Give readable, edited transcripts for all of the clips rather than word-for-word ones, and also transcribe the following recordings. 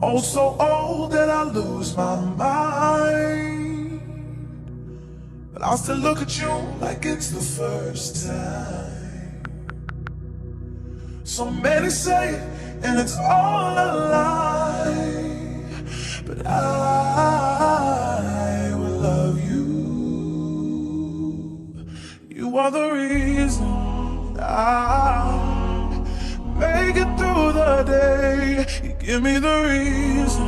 oh so old that I lose my mind, but I'll still look at you like it's the first time. So many say it and it's all a lie, but I will love you. You are the reason I make it through the day. You give me the reason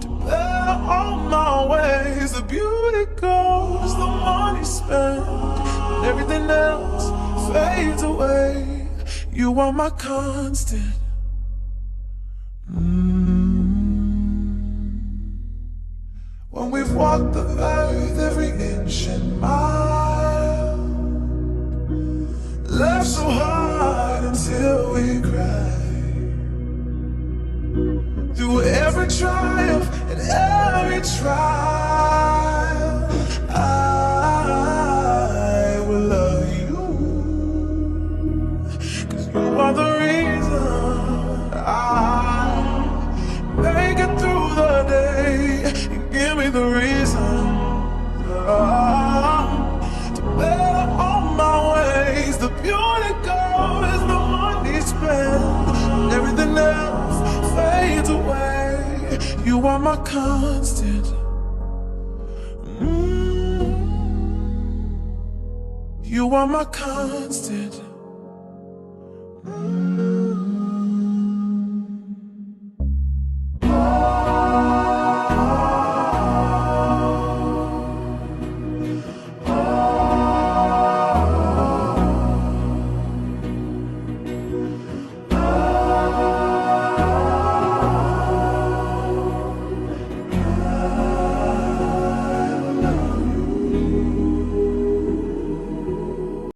to better all my ways. The beauty goes, the money spent, and everything else fades away. You are my constant. When we've walked the earth every inch and mile, laughed so hard until we cried, through every triumph and every trial, I will love you, 'cause you are the reason I make it through the day. You give me the reason to better all my ways. The beauty goes, the money spent, and everything else fades away. You are my constant. You are my constant.